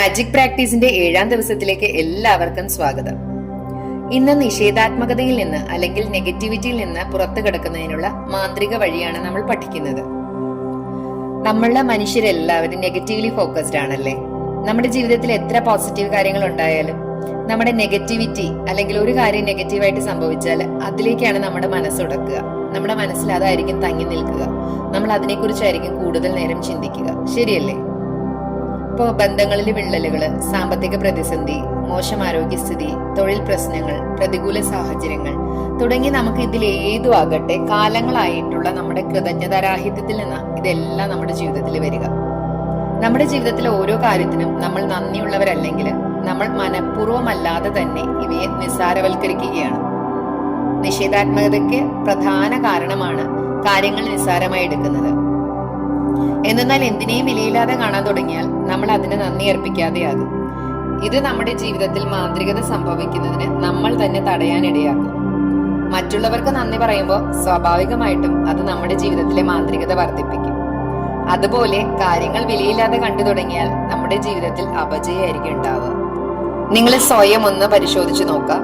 Magic പ്രാക്ടീസിന്റെ 7ാം ദിവസത്തിലേക്ക് എല്ലാവർക്കും സ്വാഗതം. ഇന്ന് നിഷേധാത്മകതയിൽ നിന്ന് അല്ലെങ്കിൽ നെഗറ്റിവിറ്റിയിൽ നിന്ന് പുറത്തു കിടക്കുന്നതിനുള്ള മാന്ത്രിക വഴിയാണ് നമ്മൾ പഠിക്കുന്നത്. നമ്മളുടെ മനുഷ്യരെല്ലാവരും നെഗറ്റീവ്ലി ഫോക്കസ്ഡ് ആണല്ലേ. നമ്മുടെ ജീവിതത്തിൽ എത്ര പോസിറ്റീവ് കാര്യങ്ങൾ ഉണ്ടായാലും നമ്മുടെ നെഗറ്റിവിറ്റി അല്ലെങ്കിൽ ഒരു കാര്യം നെഗറ്റീവായിട്ട് സംഭവിച്ചാൽ അതിലേക്കാണ് നമ്മുടെ മനസ്സുടക്കുക. നമ്മുടെ മനസ്സിൽ അതായിരിക്കും തങ്ങി നിൽക്കുക. നമ്മൾ അതിനെക്കുറിച്ചായിരിക്കും കൂടുതൽ നേരം ചിന്തിക്കുക. ശരിയല്ലേ? ഇപ്പോൾ ബന്ധങ്ങളിൽ വിള്ളലുകള്, സാമ്പത്തിക പ്രതിസന്ധി, മോശം ആരോഗ്യസ്ഥിതി, തൊഴിൽ പ്രശ്നങ്ങൾ, പ്രതികൂല സാഹചര്യങ്ങൾ തുടങ്ങി നമുക്ക് ഇതിൽ ഏതും ആകട്ടെ കാലങ്ങളായിട്ടുള്ള നമ്മുടെ കൃതജ്ഞതാരാഹിത്യത്തിൽ നിന്ന് ഇതെല്ലാം നമ്മുടെ ജീവിതത്തിൽ വരിക. നമ്മുടെ ജീവിതത്തിലെ ഓരോ കാര്യത്തിനും നമ്മൾ നന്ദിയുള്ളവരല്ലെങ്കിൽ നമ്മൾ മനഃപൂർവ്വമല്ലാതെ തന്നെ ഇവയെ നിസ്സാരവൽക്കരിക്കുകയാണ്. നിഷേധാത്മകതയ്ക്ക് പ്രധാന കാരണമാണ് കാര്യങ്ങൾ നിസ്സാരമായി എടുക്കുന്നത്. എന്നാൽ എന്തിനേയും വിലയില്ലാതെ കാണാൻ തുടങ്ങിയാൽ നമ്മൾ അതിന് നന്ദി അർപ്പിക്കാതെയാകും. ഇത് നമ്മുടെ ജീവിതത്തിൽ മാന്ത്രികത സംഭവിക്കുന്നതിന് നമ്മൾ തന്നെ തടയാനിടയാക്കും. മറ്റുള്ളവർക്ക് നന്ദി പറയുമ്പോൾ സ്വാഭാവികമായിട്ടും അത് നമ്മുടെ ജീവിതത്തിലെ മാന്ത്രികത വർദ്ധിപ്പിക്കും. അതുപോലെ കാര്യങ്ങൾ വിലയില്ലാതെ കണ്ടു തുടങ്ങിയാൽ നമ്മുടെ ജീവിതത്തിൽ അപജയമായിരിക്കും ഉണ്ടാവുക. നിങ്ങൾ സ്വയം ഒന്ന് പരിശോധിച്ചു നോക്കാം.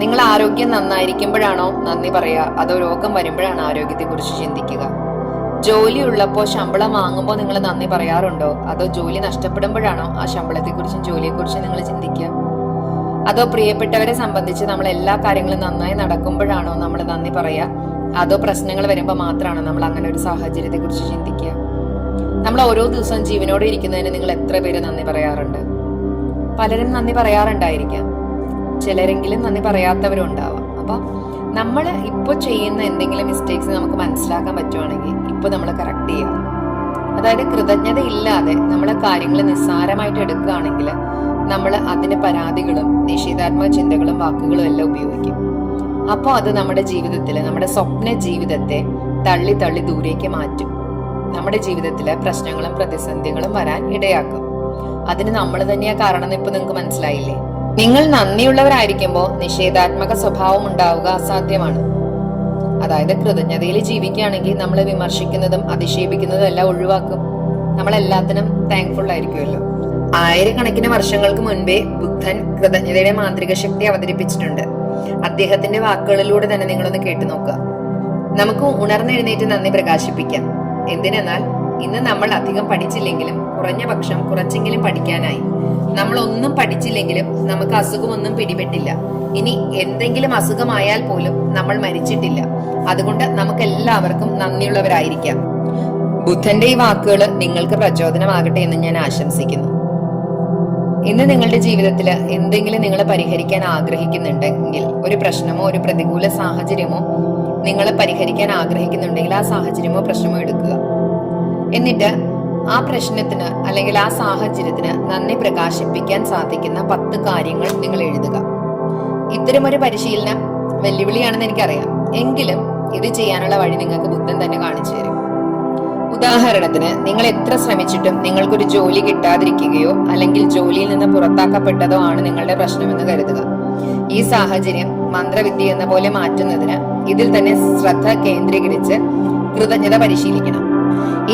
നിങ്ങൾ ആരോഗ്യം നന്നായിരിക്കുമ്പോഴാണോ നന്ദി പറയുക, അതോ രോഗം വരുമ്പോഴാണ് ആരോഗ്യത്തെ കുറിച്ച് ചിന്തിക്കുക? ജോലി ഉള്ളപ്പോൾ ശമ്പളം വാങ്ങുമ്പോൾ നിങ്ങൾ നന്ദി പറയാറുണ്ടോ, അതോ ജോലി നഷ്ടപ്പെടുമ്പോഴാണോ ആ ശമ്പളത്തെക്കുറിച്ചും ജോലിയെക്കുറിച്ചും നിങ്ങൾ ചിന്തിക്കുക? അതോ പ്രിയപ്പെട്ടവരെ സംബന്ധിച്ച് നമ്മൾ എല്ലാ കാര്യങ്ങളും നന്നായി നടക്കുമ്പോഴാണോ നമ്മൾ നന്ദി പറയുക, അതോ പ്രശ്നങ്ങൾ വരുമ്പോൾ മാത്രമാണോ നമ്മൾ അങ്ങനെ ഒരു സാഹചര്യത്തെ കുറിച്ച് ചിന്തിക്കുക? നമ്മൾ ഓരോ ദിവസവും ജീവനോടെ ഇരിക്കുന്നതിന് നിങ്ങൾ എത്ര പേര് നന്ദി പറയാറുണ്ട്? പലരും നന്ദി പറയാറുണ്ടായിരിക്കാം, ചിലരെങ്കിലും നന്ദി പറയാത്തവരും ഉണ്ടാവാം. അപ്പൊ നമ്മൾ ഇപ്പോൾ ചെയ്യുന്ന എന്തെങ്കിലും മിസ്റ്റേക്സ് നമുക്ക് മനസ്സിലാക്കാൻ പറ്റുവാണെങ്കിൽ ഇപ്പൊ നമ്മൾ കറക്റ്റ് ചെയ്യുക. അതായത് കൃതജ്ഞത ഇല്ലാതെ നമ്മളെ കാര്യങ്ങൾ നിസ്സാരമായിട്ട് എടുക്കുകയാണെങ്കിൽ നമ്മൾ അതിന്റെ പരാതികളും നിഷേധാത്മക ചിന്തകളും വാക്കുകളും എല്ലാം ഉപയോഗിക്കും. അപ്പോൾ അത് നമ്മുടെ ജീവിതത്തിൽ, നമ്മുടെ സ്വപ്ന ജീവിതത്തെ തള്ളി തള്ളി ദൂരേക്ക് മാറ്റും. നമ്മുടെ ജീവിതത്തിലെ പ്രശ്നങ്ങളും പ്രതിസന്ധികളും വരാൻ ഇടയാക്കും. അതിന് നമ്മൾ തന്നെയാ കാരണം. ഇപ്പൊ നിങ്ങൾക്ക് മനസ്സിലായില്ലേ? നിങ്ങൾ നന്ദിയുള്ളവരായിരിക്കുമ്പോൾ നിഷേധാത്മക സ്വഭാവം ഉണ്ടാവുക അസാധ്യമാണ്. അതായത് കൃതജ്ഞതയിൽ ജീവിക്കുകയാണെങ്കിൽ നമ്മൾ വിമർശിക്കുന്നതും അധിക്ഷേപിക്കുന്നതും എല്ലാം ഒഴിവാക്കും. നമ്മളെല്ലാത്തിനും താങ്ക്ഫുൾ ആയിരിക്കുമല്ലോ. ആയിരക്കണക്കിന് വർഷങ്ങൾക്ക് മുൻപേ ബുദ്ധൻ കൃതജ്ഞതയുടെ മാന്ത്രിക ശക്തി അവതരിപ്പിച്ചിട്ടുണ്ട്. അദ്ദേഹത്തിന്റെ വാക്കുകളിലൂടെ തന്നെ നിങ്ങളൊന്ന് കേട്ടു നോക്കുക. നമുക്ക് ഉണർന്നെഴുന്നേറ്റ് നന്ദി പ്രകാശിപ്പിക്കാം. എന്തിനെന്നാൽ ഇന്ന് നമ്മൾ അധികം പഠിച്ചില്ലെങ്കിലും കുറഞ്ഞ പക്ഷം കുറച്ചെങ്കിലും പഠിക്കാനായി. നമ്മൾ ഒന്നും പഠിച്ചില്ലെങ്കിലും നമുക്ക് അസുഖമൊന്നും പിടിപെട്ടില്ല. ഇനി എന്തെങ്കിലും അസുഖമായാൽ പോലും നമ്മൾ മരിച്ചിട്ടില്ല. അതുകൊണ്ട് നമുക്ക് എല്ലാവർക്കും നന്ദിയുള്ളവരായിരിക്കാം. ബുദ്ധന്റെ ഈ വാക്കുകൾ നിങ്ങൾക്ക് പ്രചോദനമാകട്ടെ എന്ന് ഞാൻ ആശംസിക്കുന്നു. ഇന്ന് നിങ്ങളുടെ ജീവിതത്തിൽ എന്തെങ്കിലും നിങ്ങൾ പരിഹരിക്കാൻ ആഗ്രഹിക്കുന്നുണ്ടെങ്കിൽ, ഒരു പ്രശ്നമോ ഒരു പ്രതികൂല സാഹചര്യമോ നിങ്ങൾ പരിഹരിക്കാൻ ആഗ്രഹിക്കുന്നുണ്ടെങ്കിൽ ആ സാഹചര്യമോ പ്രശ്നമോ എടുക്കുക. എന്നിട്ട് ആ പ്രശ്നത്തിന് അല്ലെങ്കിൽ ആ സാഹചര്യത്തിന് നന്ദി പ്രകാശിപ്പിക്കാൻ സാധിക്കുന്ന 10 കാര്യങ്ങൾ നിങ്ങൾ എഴുതുക. ഇത്തരമൊരു പരിശീലനം വെല്ലുവിളിയാണെന്ന് എനിക്കറിയാം. എങ്കിലും ഇത് ചെയ്യാനുള്ള വഴി നിങ്ങൾക്ക് ബുദ്ധൻ തന്നെ കാണിച്ചു തരും. ഉദാഹരണത്തിന്, നിങ്ങൾ എത്ര ശ്രമിച്ചിട്ടും നിങ്ങൾക്കൊരു ജോലി കിട്ടാതിരിക്കുകയോ അല്ലെങ്കിൽ ജോലിയിൽ നിന്ന് പുറത്താക്കപ്പെട്ടതോ ആണ് നിങ്ങളുടെ പ്രശ്നമെന്ന് കരുതുക. ഈ സാഹചര്യം മന്ത്രവിദ്യ എന്ന പോലെ മാറ്റുന്നതിന് ഇതിൽ തന്നെ ശ്രദ്ധ കേന്ദ്രീകരിച്ച് കൃതജ്ഞത പരിശീലിക്കണം.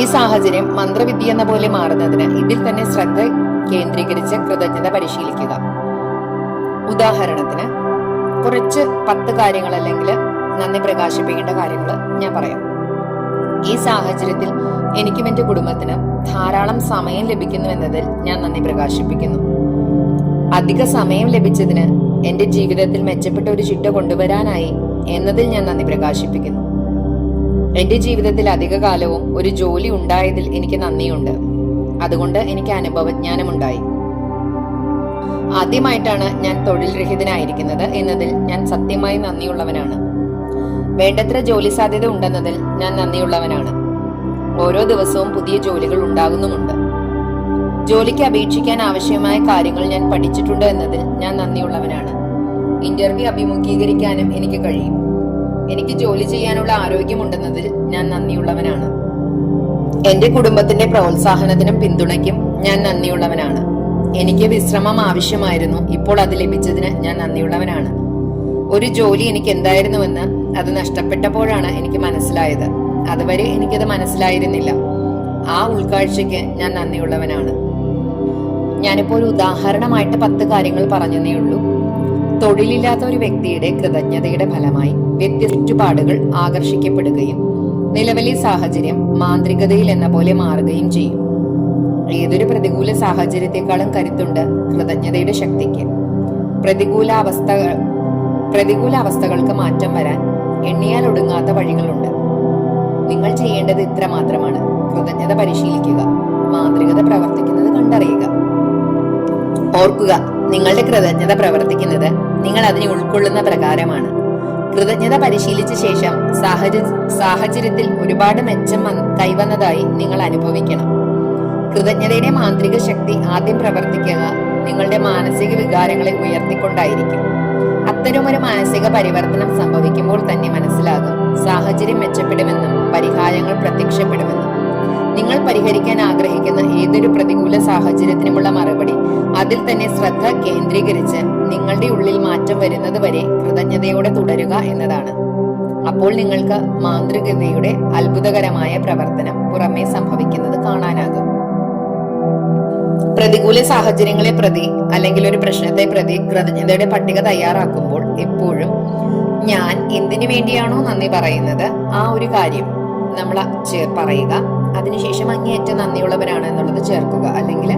ഈ സാഹചര്യം മന്ത്രവിദ്യ എന്ന പോലെ മാറുന്നതിന് ഇതിൽ തന്നെ ശ്രദ്ധ കേന്ദ്രീകരിച്ച് കൃതജ്ഞത പരിശീലിക്കുക. ഉദാഹരണത്തിന്, കുറച്ച് 10 കാര്യങ്ങൾ അല്ലെങ്കിൽ നന്ദി പ്രകാശിപ്പിക്കേണ്ട കാര്യങ്ങൾ ഞാൻ പറയാം. ഈ സാഹചര്യത്തിൽ എനിക്കും എന്റെ കുടുംബത്തിനും ധാരാളം സമയം ലഭിക്കുന്നു എന്നതിൽ ഞാൻ നന്ദി പ്രകാശിപ്പിക്കുന്നു. അധിക സമയം ലഭിച്ചതിന് എന്റെ ജീവിതത്തിൽ മെച്ചപ്പെട്ട ഒരു ചിട്ട കൊണ്ടുവരാനായി എന്നതിൽ ഞാൻ നന്ദി പ്രകാശിപ്പിക്കുന്നു. എന്റെ ജീവിതത്തിൽ അധിക കാലവും ഒരു ജോലി ഉണ്ടായതിൽ എനിക്ക് നന്ദിയുണ്ട്. അതുകൊണ്ട് എനിക്ക് അനുഭവജ്ഞാനമുണ്ടായി. ആദ്യമായിട്ടാണ് ഞാൻ തൊഴിൽ രഹിതനായിരിക്കുന്നത് എന്നതിൽ ഞാൻ സത്യമായി നന്ദിയുള്ളവനാണ്. വേണ്ടത്ര ജോലി സാധ്യത ഉണ്ടെന്നതിൽ ഞാൻ നന്ദിയുള്ളവനാണ്. ഓരോ ദിവസവും പുതിയ ജോലികൾ ഉണ്ടാകുന്നുമുണ്ട്. ജോലിക്ക് അപേക്ഷിക്കാൻ ആവശ്യമായ കാര്യങ്ങൾ ഞാൻ പഠിച്ചിട്ടുണ്ട് എന്നതിൽ ഞാൻ നന്ദിയുള്ളവനാണ്. ഇന്റർവ്യൂ അഭിമുഖീകരിക്കാനും എനിക്ക് കഴിയും. എനിക്ക് ജോലി ചെയ്യാനുള്ള ആരോഗ്യമുണ്ടെന്നതിൽ ഞാൻ നന്ദിയുള്ളവനാണ്. എന്റെ കുടുംബത്തിന്റെ പ്രോത്സാഹനത്തിനും പിന്തുണയ്ക്കും ഞാൻ നന്ദിയുള്ളവനാണ്. എനിക്ക് വിശ്രമം ആവശ്യമായിരുന്നു, ഇപ്പോൾ അത് ലഭിച്ചതിന് ഞാൻ നന്ദിയുള്ളവനാണ്. ഒരു ജോലി എനിക്ക് എന്തായിരുന്നുവെന്ന് അത് നഷ്ടപ്പെട്ടപ്പോഴാണ് എനിക്ക് മനസ്സിലായത്. അതുവരെ എനിക്കത് മനസ്സിലായിരുന്നില്ല. ആ ഉൾക്കാഴ്ചയ്ക്ക് ഞാൻ നന്ദിയുള്ളവനാണ്. ഞാനിപ്പോൾ ഒരു ഉദാഹരണമായിട്ട് 10 കാര്യങ്ങൾ പറഞ്ഞതേ ഉള്ളൂ. തൊഴിലില്ലാത്ത ഒരു വ്യക്തിയുടെ കൃതജ്ഞതയുടെ ഫലമായി വ്യത്യസ്ത ചുറ്റുപാടുകൾ ആകർഷിക്കപ്പെടുകയും നിലവിലെ സാഹചര്യം മാന്ത്രികതയിൽ എന്ന പോലെ മാറുകയും ചെയ്യും. ഏതൊരു പ്രതികൂല സാഹചര്യത്തെക്കാളും കരുത്തുണ്ട് കൃതജ്ഞതയുടെ ശക്തിക്ക്. പ്രതികൂല അവസ്ഥകൾക്ക് മാറ്റം വരാൻ എണ്ണിയാൽ ഒടുങ്ങാത്ത വഴികളുണ്ട്. നിങ്ങൾ ചെയ്യേണ്ടത് ഇത്ര മാത്രമാണ്: കൃതജ്ഞത പരിശീലിക്കുക, മാന്ത്രികത പ്രവർത്തിക്കുന്നത് കണ്ടറിയുക. ഓർക്കുക, നിങ്ങളുടെ കൃതജ്ഞത പ്രവർത്തിക്കുന്നത് നിങ്ങൾ അതിനെ ഉൾക്കൊള്ളുന്ന പ്രകാരമാണ്. കൃതജ്ഞത പരിശീലിച്ച ശേഷം സാഹചര്യത്തിൽ ഒരുപാട് മെച്ചം കൈവന്നതായി നിങ്ങൾ അനുഭവിക്കണം. കൃതജ്ഞതയുടെ മാന്ത്രിക ശക്തി ആദ്യം പ്രവർത്തിക്കുക നിങ്ങളുടെ മാനസിക വികാരങ്ങളെ ഉയർത്തിക്കൊണ്ടായിരിക്കും. അത്തരമൊരു മാനസിക പരിവർത്തനം സംഭവിക്കുമ്പോൾ തന്നെ മനസ്സിലാകും സാഹചര്യം മെച്ചപ്പെടുമെന്നും പരിഹാരങ്ങൾ പ്രത്യക്ഷപ്പെടുമെന്നും. നിങ്ങൾ പരിഹരിക്കാൻ ആഗ്രഹിക്കുന്ന ഏതൊരു പ്രതികൂല സാഹചര്യത്തിനുമുള്ള മറുപടി അതിൽ തന്നെ ശ്രദ്ധ കേന്ദ്രീകരിച്ച് നിങ്ങളുടെ ഉള്ളിൽ മാറ്റം വരുന്നത് വരെ കൃതജ്ഞതയോടെ തുടരുക എന്നതാണ്. അപ്പോൾ നിങ്ങൾക്ക് മാന്ത്രികതയുടെ അത്ഭുതകരമായ പ്രവർത്തനം പുറമേ സംഭവിക്കുന്നത് കാണാനാകും. പ്രതികൂല സാഹചര്യങ്ങളെ പ്രതി അല്ലെങ്കിൽ ഒരു പ്രശ്നത്തെ പ്രതി കൃതജ്ഞതയുടെ പട്ടിക തയ്യാറാക്കുമ്പോൾ എപ്പോഴും ഞാൻ എന്തിനു വേണ്ടിയാണോ നന്ദി പറയുന്നത് ആ ഒരു കാര്യം നമ്മൾ പറയുക. അതിനുശേഷം അങ്ങേയറ്റം നന്ദിയുള്ളവരാണ് എന്നുള്ളത് ചേർക്കുക. അല്ലെങ്കിൽ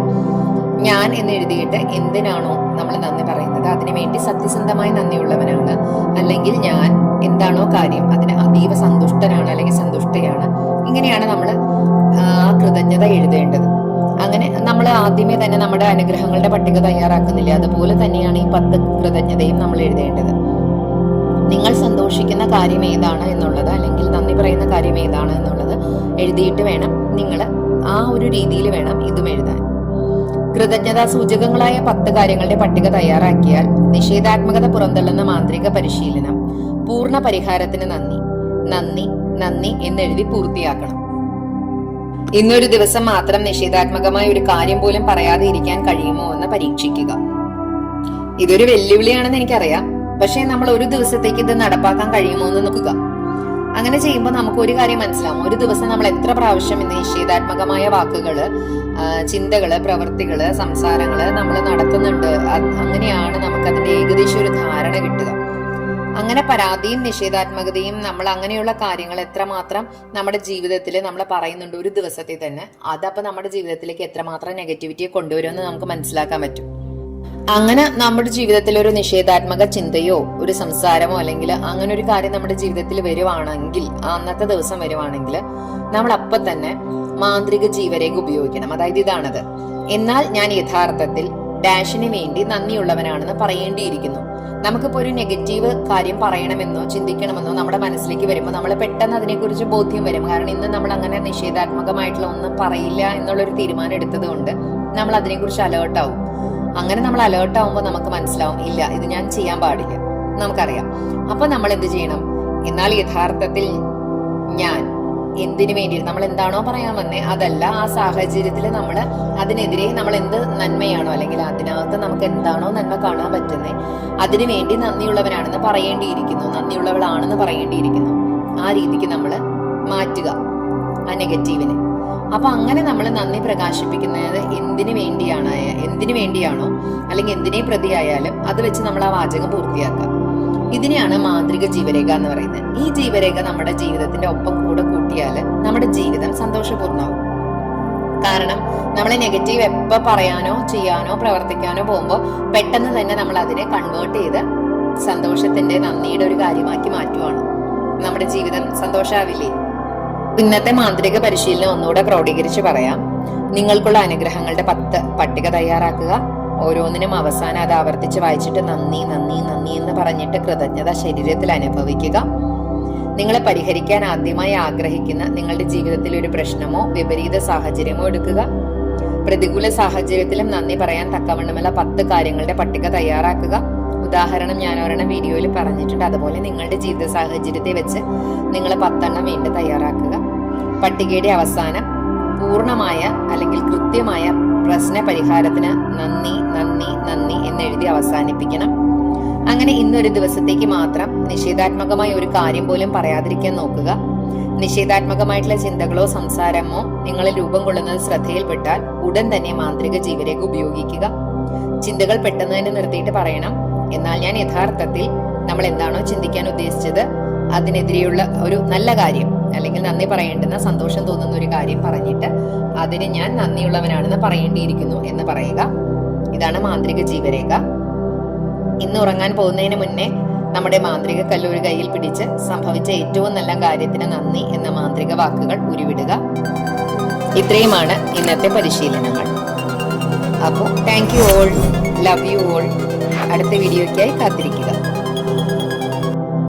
ഞാൻ എന്ന് എഴുതിയിട്ട് എന്തിനാണോ നമ്മൾ നന്ദി പറയുന്നത് അതിനുവേണ്ടി സത്യസന്ധമായി നന്ദിയുള്ളവനാണ്, അല്ലെങ്കിൽ ഞാൻ എന്താണോ കാര്യം അതിന് അതീവ സന്തുഷ്ടനാണ് അല്ലെങ്കിൽ സന്തുഷ്ടയാണ്. ഇങ്ങനെയാണ് നമ്മൾ കൃതജ്ഞത എഴുതേണ്ടത്. അങ്ങനെ നമ്മൾ ആദ്യമേ തന്നെ നമ്മുടെ അനുഗ്രഹങ്ങളുടെ പട്ടിക തയ്യാറാക്കുന്നില്ല, അതുപോലെ തന്നെയാണ് ഈ 10 കൃതജ്ഞതയും നമ്മൾ എഴുതേണ്ടത്. നിങ്ങൾ സന്തോഷിക്കുന്ന കാര്യം ഏതാണ് എന്നുള്ളത് അല്ലെങ്കിൽ നന്ദി പറയുന്ന കാര്യം ഏതാണ് എന്നുള്ളത് എഴുതിയിട്ട് വേണം നിങ്ങൾ ആ ഒരു രീതിയിൽ വേണം ഇതും എഴുതാൻ. കൃതജ്ഞതാ സൂചകങ്ങളായ 10 കാര്യങ്ങളുടെ പട്ടിക തയ്യാറാക്കിയാൽ നിഷേധാത്മകത പുറന്തള്ളുന്ന മാന്ത്രിക പരിശീലനം പൂർണ്ണ പരിഹാരത്തിന് നന്ദി നന്ദി നന്ദി എന്നെഴുതി പൂർത്തിയാക്കണം. ഇന്നൊരു ദിവസം മാത്രം നിഷേധാത്മകമായ ഒരു കാര്യം പോലും പറയാതെ ഇരിക്കാൻ കഴിയുമോ എന്ന് പരീക്ഷിക്കുക. ഇതൊരു വെല്ലുവിളിയാണെന്ന് എനിക്കറിയാം, പക്ഷെ നമ്മൾ ഒരു ദിവസത്തേക്ക് ഇത് നടപ്പാക്കാൻ കഴിയുമോ എന്ന് നോക്കുക. അങ്ങനെ ചെയ്യുമ്പോൾ നമുക്ക് ഒരു കാര്യം മനസ്സിലാവും: ഒരു ദിവസം നമ്മൾ എത്ര പ്രാവശ്യം ഇന്ന് നിഷേധാത്മകമായ വാക്കുകള്, ചിന്തകള്, പ്രവൃത്തികള്, സംസാരങ്ങള് നമ്മൾ നടത്തുന്നുണ്ട്. അങ്ങനെയാണ് നമുക്ക് അതിന്റെ ഏകദേശം ഒരു ധാരണ കിട്ടുക. അങ്ങനെ പരാതിയും നിഷേധാത്മകതയും നമ്മൾ അങ്ങനെയുള്ള കാര്യങ്ങൾ എത്രമാത്രം നമ്മുടെ ജീവിതത്തിൽ നമ്മൾ പറയുന്നുണ്ട് ഒരു ദിവസത്തിൽ തന്നെ, അതപ്പോൾ നമ്മുടെ ജീവിതത്തിലേക്ക് എത്രമാത്രം നെഗറ്റിവിറ്റിയെ കൊണ്ടുവരുമെന്ന് നമുക്ക് മനസ്സിലാക്കാൻ പറ്റും. അങ്ങനെ നമ്മുടെ ജീവിതത്തിൽ ഒരു നിഷേധാത്മക ചിന്തയോ ഒരു സംസാരമോ അല്ലെങ്കിൽ അങ്ങനെ ഒരു കാര്യം നമ്മുടെ ജീവിതത്തിൽ വരുവാണെങ്കിൽ, അന്നത്തെ ദിവസം വരുവാണെങ്കിൽ, നമ്മൾ അപ്പം തന്നെ മാന്ത്രിക ജീവരേഖ ഉപയോഗിക്കണം. അതായത് ഇതാണത്: എന്നാൽ ഞാൻ യഥാർത്ഥത്തിൽ ഡാഷിന് വേണ്ടി നന്ദിയുള്ളവനാണെന്ന് പറയേണ്ടിയിരിക്കുന്നു. നമുക്കിപ്പോ ഒരു നെഗറ്റീവ് കാര്യം പറയണമെന്നോ ചിന്തിക്കണമെന്നോ നമ്മുടെ മനസ്സിലേക്ക് വരുമ്പോൾ നമ്മൾ പെട്ടെന്ന് അതിനെക്കുറിച്ച് ബോധ്യം വരും. കാരണം ഇന്ന് നമ്മൾ അങ്ങനെ നിഷേധാത്മകമായിട്ടുള്ള ഒന്നും പറയില്ല എന്നുള്ളൊരു തീരുമാനം എടുത്തത് കൊണ്ട് നമ്മൾ അതിനെക്കുറിച്ച് അലേർട്ടാവും. അങ്ങനെ നമ്മൾ അലേർട്ടാവുമ്പോൾ നമുക്ക് മനസ്സിലാവും, ഇല്ല, ഇത് ഞാൻ ചെയ്യാൻ പാടില്ല, നമുക്കറിയാം. അപ്പൊ നമ്മൾ എന്ത് ചെയ്യണം? എന്നാൽ യഥാർത്ഥത്തിൽ ഞാൻ എന്തിനു വേണ്ടി നമ്മൾ എന്താണോ പറയാൻ വന്നേ അതല്ല, ആ സാഹചര്യത്തിൽ നമ്മൾ അതിനെതിരെ നമ്മൾ എന്ത് നന്മയാണോ അല്ലെങ്കിൽ അതിനകത്ത് നമുക്ക് എന്താണോ നന്മ കാണാൻ പറ്റുന്നേ അതിനു വേണ്ടി നന്ദിയുള്ളവനാണെന്ന് പറയേണ്ടിയിരിക്കുന്നു, നന്ദിയുള്ളവളാണെന്ന് പറയേണ്ടിയിരിക്കുന്നു. ആ രീതിക്ക് നമ്മൾ മാറ്റുക ആ നെഗറ്റീവിനെ. അപ്പൊ അങ്ങനെ നമ്മൾ നന്ദി പ്രകാശിപ്പിക്കുന്നത് എന്തിനു വേണ്ടിയാണോ അല്ലെങ്കിൽ എന്തിനെ പ്രതിയായാലും അത് വെച്ച് നമ്മൾ ആ വാചകം പൂർത്തിയാക്കുക. ഇതിനെയാണ് മാന്ത്രിക ജീവരേഖ എന്ന് പറയുന്നത്. ഈ ജീവരേഖ നമ്മുടെ ജീവിതത്തിന്റെ ഒപ്പം കൂടെ കൂട്ടിയാൽ നമ്മുടെ ജീവിതം സന്തോഷപൂർണ്ണമാവും. കാരണം നമ്മൾ നെഗറ്റീവ് എപ്പോൾ പറയാനോ ചെയ്യാനോ പ്രവർത്തിക്കാനോ പോകുമ്പോൾ പെട്ടെന്ന് തന്നെ നമ്മൾ അതിനെ കൺവേർട്ട് ചെയ്ത് സന്തോഷത്തിന്റെ നന്ദിയുടെ ഒരു കാര്യമാക്കി മാറ്റുവാണ്. നമ്മുടെ ജീവിതം സന്തോഷാവില്ലേ? ഇന്നത്തെ മാന്ത്രിക പരിശീലനം ഒന്നുകൂടെ ക്രോഡീകരിച്ച് പറയാം. നിങ്ങൾക്കുള്ള അനുഗ്രഹങ്ങളുടെ 10 പട്ടിക തയ്യാറാക്കുക. ഓരോന്നിനും അവസാനം അത് ആവർത്തിച്ച് വായിച്ചിട്ട് നന്ദി നന്ദി നന്ദി എന്ന് പറഞ്ഞിട്ട് കൃതജ്ഞത ശരീരത്തിൽ അനുഭവിക്കുക. നിങ്ങളെ പരിഹരിക്കാൻ ആദ്യമായി ആഗ്രഹിക്കുന്ന നിങ്ങളുടെ ജീവിതത്തിൽ ഒരു പ്രശ്നമോ വിപരീത സാഹചര്യമോ എടുക്കുക. പ്രതികൂല സാഹചര്യത്തിലും നന്ദി പറയാൻ തക്കവണ്ണമുള്ള 10 കാര്യങ്ങളുടെ പട്ടിക തയ്യാറാക്കുക. ഉദാഹരണം ഞാൻ ഒരെണ്ണം വീഡിയോയിൽ പറഞ്ഞിട്ടുണ്ട്. അതുപോലെ നിങ്ങളുടെ ജീവിത സാഹചര്യത്തെ വെച്ച് നിങ്ങൾ 10 വീണ്ടും തയ്യാറാക്കുക. പട്ടികയുടെ അവസാനം പൂർണ്ണമായ അല്ലെങ്കിൽ കൃത്യമായ പ്രശ്ന പരിഹാരത്തിന് നന്ദി നന്ദി നന്ദി എന്നെഴുതി അവസാനിപ്പിക്കണം. അങ്ങനെ ഇന്നൊരു ദിവസത്തേക്ക് മാത്രം നിഷേധാത്മകമായ ഒരു കാര്യം പോലും പറയാതിരിക്കാൻ നോക്കുക. നിഷേധാത്മകമായിട്ടുള്ള ചിന്തകളോ സംസാരമോ നിങ്ങളിൽ രൂപം കൊള്ളുന്നത് ശ്രദ്ധയിൽപ്പെട്ടാൽ ഉടൻ തന്നെ മാന്ത്രിക ജീവരേഖ ഉപയോഗിക്കുക. ചിന്തകൾ പെട്ടെന്ന് തന്നെ നിർത്തിയിട്ട് പറയണം, എന്നാൽ ഞാൻ യഥാർത്ഥത്തിൽ നമ്മൾ എന്താണോ ചിന്തിക്കാൻ ഉദ്ദേശിച്ചത് അതിനെതിരെയുള്ള ഒരു നല്ല കാര്യം അല്ലെങ്കിൽ നന്ദി പറയേണ്ടുന്ന സന്തോഷം തോന്നുന്ന ഒരു കാര്യം പറഞ്ഞിട്ട് അതിന് ഞാൻ നന്ദിയുള്ളവനാണെന്ന് പറയേണ്ടിയിരിക്കുന്നു എന്ന് പറയുക. ഇതാണ് മാന്ത്രിക ജീവരേഖ. ഇന്ന് ഉറങ്ങാൻ പോകുന്നതിന് മുന്നേ നമ്മുടെ മാന്ത്രിക കല്ല് ഒരു കയ്യിൽ പിടിച്ച് സംഭവിച്ച ഏറ്റവും നല്ല കാര്യത്തിന് നന്ദി എന്ന മാന്ത്രിക വാക്കുകൾ ഉരുവിടുക. ഇത്രയുമാണ് ഇന്നത്തെ പരിശീലനങ്ങൾ. അപ്പോൾ thank you all, love you all. അടുത്ത വീഡിയോയ്ക്കായി കാത്തിരിക്കുക.